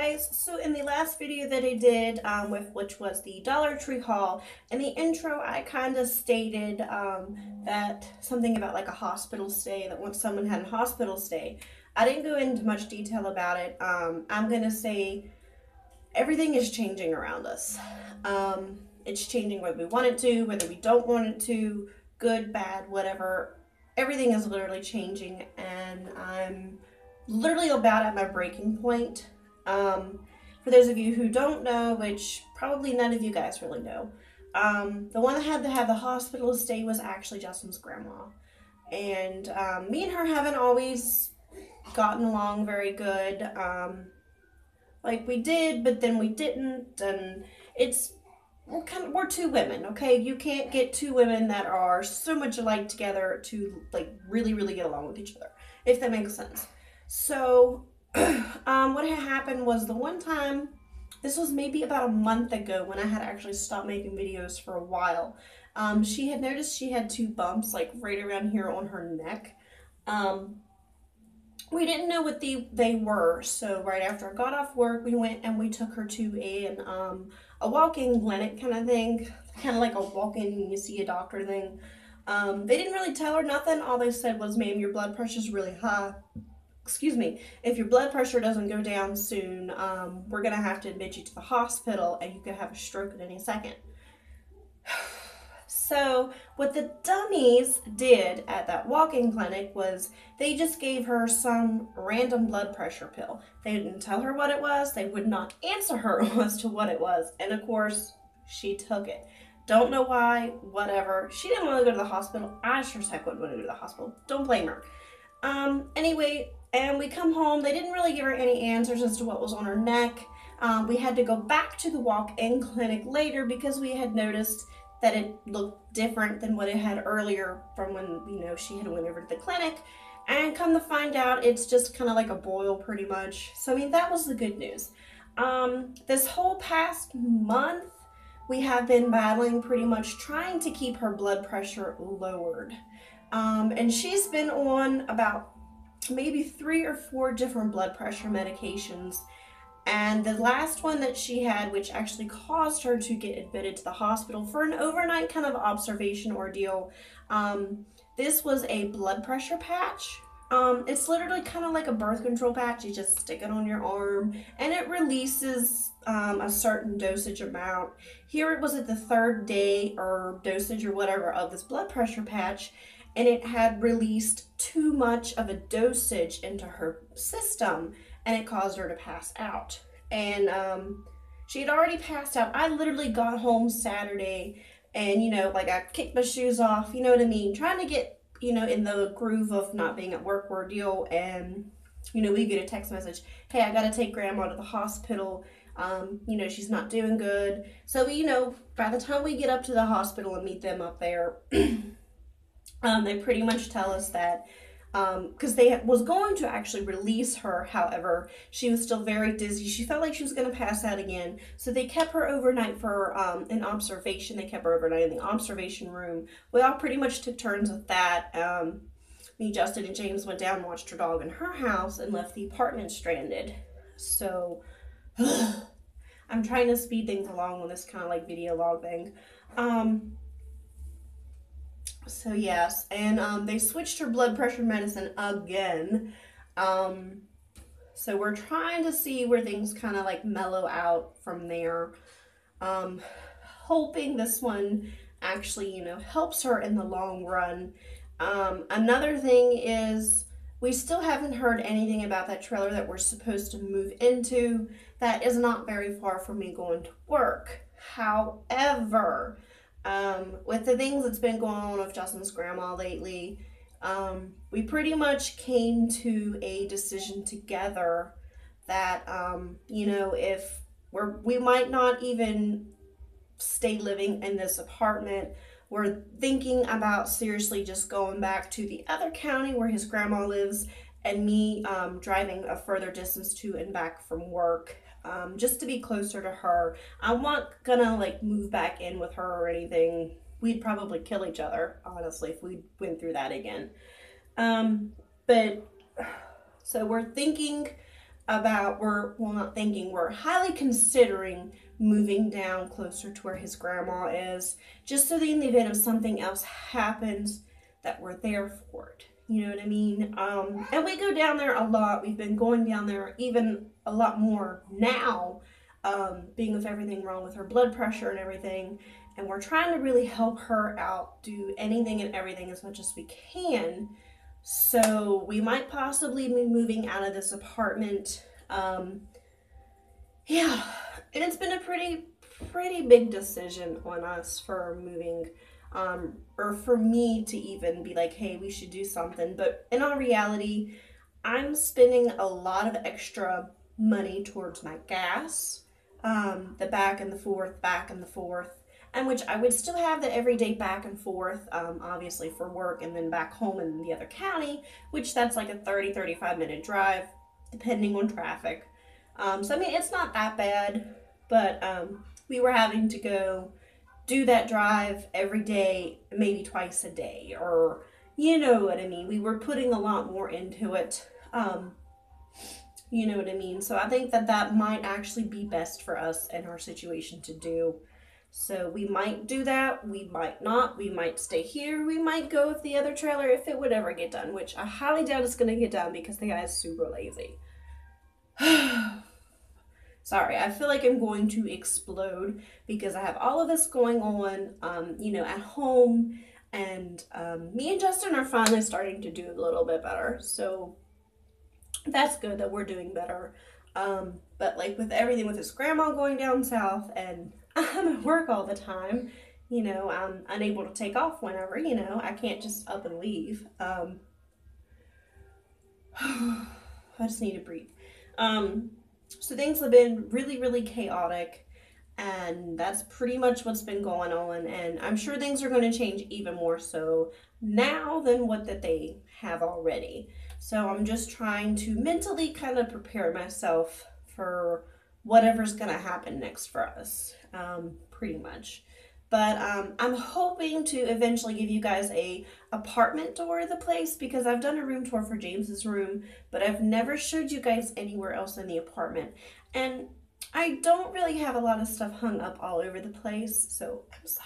guys, so in the last video that I did, which was the Dollar Tree haul, in the intro I kind of stated that something about like a hospital stay, that once someone had a hospital stay. I didn't go into much detail about it. I'm gonna say everything is changing around us. It's changing whether we want it to, whether we don't want it to, good, bad, whatever. Everything is literally changing, and I'm literally about at my breaking point. For those of you who don't know, which probably none of you guys really know, the one that had to have the hospital stay was actually Justin's grandma. And me and her haven't always gotten along very good. Like we did, but then we didn't, and we're two women, okay? You can't get two women that are so much alike together to like really get along with each other, if that makes sense. So what had happened was the one time, this was maybe about a month ago when I had actually stopped making videos for a while. She had noticed she had two bumps like right around here on her neck. We didn't know what they were, so right after I got off work, we went and we took her to a walk-in clinic kind of thing, kind of like a walk-in, you see a doctor thing. They didn't really tell her nothing. All they said was, ma'am, your blood pressure's really high. Excuse me, if your blood pressure doesn't go down soon, we're gonna have to admit you to the hospital and you could have a stroke at any second. So what the dummies did at that walk-in clinic was they just gave her some random blood pressure pill. They didn't tell her what it was. They would not answer her as to what it was. And of course, she took it. Don't know why, whatever. She didn't want to go to the hospital. I sure as heck wouldn't want to go to the hospital. Don't blame her. Anyway, and we come home. They didn't really give her any answers as to what was on her neck. We had to go back to the walk-in clinic later because we had noticed that it looked different than what it had earlier from when, you know, she had went over to the clinic. And come to find out, it's just kind of like a boil pretty much. So, I mean, that was the good news. This whole past month, we have been battling pretty much trying to keep her blood pressure lowered. And she's been on about maybe 3 or 4 different blood pressure medications. And the last one that she had, which actually caused her to get admitted to the hospital for an overnight kind of observation ordeal, this was a blood pressure patch. It's literally kind of like a birth control patch. You just stick it on your arm and it releases a certain dosage amount. Here it was at the 3rd day or dosage or whatever of this blood pressure patch, and it had released too much of a dosage into her system, and it caused her to pass out. And she had already passed out. I literally got home Saturday and, you know, like I kicked my shoes off, you know what I mean? Trying to get, you know, in the groove of not being at work ordeal. And, you know, we get a text message, hey, I got to take grandma to the hospital. You know, she's not doing good. So, you know, by the time we get up to the hospital and meet them up there, they pretty much tell us that because they was going to actually release her. However, she was still very dizzy. She felt like she was going to pass out again. So they kept her overnight for an observation. They kept her overnight in the observation room. We all pretty much took turns with that. Me, Justin, and James went down and watched her dog in her house and left the apartment stranded. So I'm trying to speed things along on this kind of like video log thing. So yes, and they switched her blood pressure medicine again. So we're trying to see where things kind of like mellow out from there. Hoping this one actually, you know, helps her in the long run. Another thing is we still haven't heard anything about that trailer that we're supposed to move into. That is not very far from me going to work. However, with the things that's been going on with Justin's grandma lately, we pretty much came to a decision together that, you know, if we might not even stay living in this apartment. We're thinking about seriously just going back to the other county where his grandma lives, and me driving a further distance to and back from work. Just to be closer to her. I'm not gonna like move back in with her or anything. We'd probably kill each other, honestly, if we went through that again. But so we're thinking about, not thinking, we're highly considering moving down closer to where his grandma is, just so that in the event of something else happens, that we're there for it. You know what I mean? And we go down there a lot. We've been going down there even a lot more now, being with everything wrong with her blood pressure and everything. And we're trying to really help her out, do anything and everything as much as we can. So we might possibly be moving out of this apartment. Yeah, and it's been a pretty big decision on us for moving, or for me to even be like, hey, we should do something. But in all reality, I'm spending a lot of extra money towards my gas, the back and the forth, and which I would still have the everyday back and forth, obviously for work and then back home in the other county, which that's like a 35 minute drive, depending on traffic. So I mean, it's not that bad, but we were having to go do that drive every day, maybe twice a day, or you know what I mean. We were putting a lot more into it. You know what I mean? So I think that might actually be best for us in our situation to do. So we might do that, we might not, we might stay here, we might go with the other trailer if it would ever get done, which I highly doubt it's going to get done because the guy is super lazy. Sorry, I feel like I'm going to explode because I have all of this going on, you know, at home, and me and Justin are finally starting to do a little bit better. So that's good that we're doing better. But like with everything with his grandma going down south and I'm at work all the time, you know, I'm unable to take off whenever, you know, I can't just up and leave. I just need to breathe. So things have been really chaotic, and that's pretty much what's been going on, and I'm sure things are going to change even more so now than what that they have already. So I'm just trying to mentally kind of prepare myself for whatever's going to happen next for us, pretty much. But I'm hoping to eventually give you guys a apartment tour of the place, because I've done a room tour for James's room, but I've never showed you guys anywhere else in the apartment. And I don't really have a lot of stuff hung up all over the place, so I'm sorry.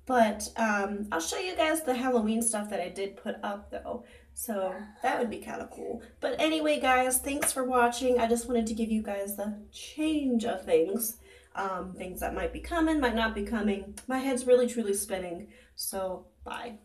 But I'll show you guys the Halloween stuff that I did put up though. So that would be kind of cool. But anyway, guys, thanks for watching. I just wanted to give you guys the change of things. Things that might be coming, might not be coming. My head's really truly spinning. So bye.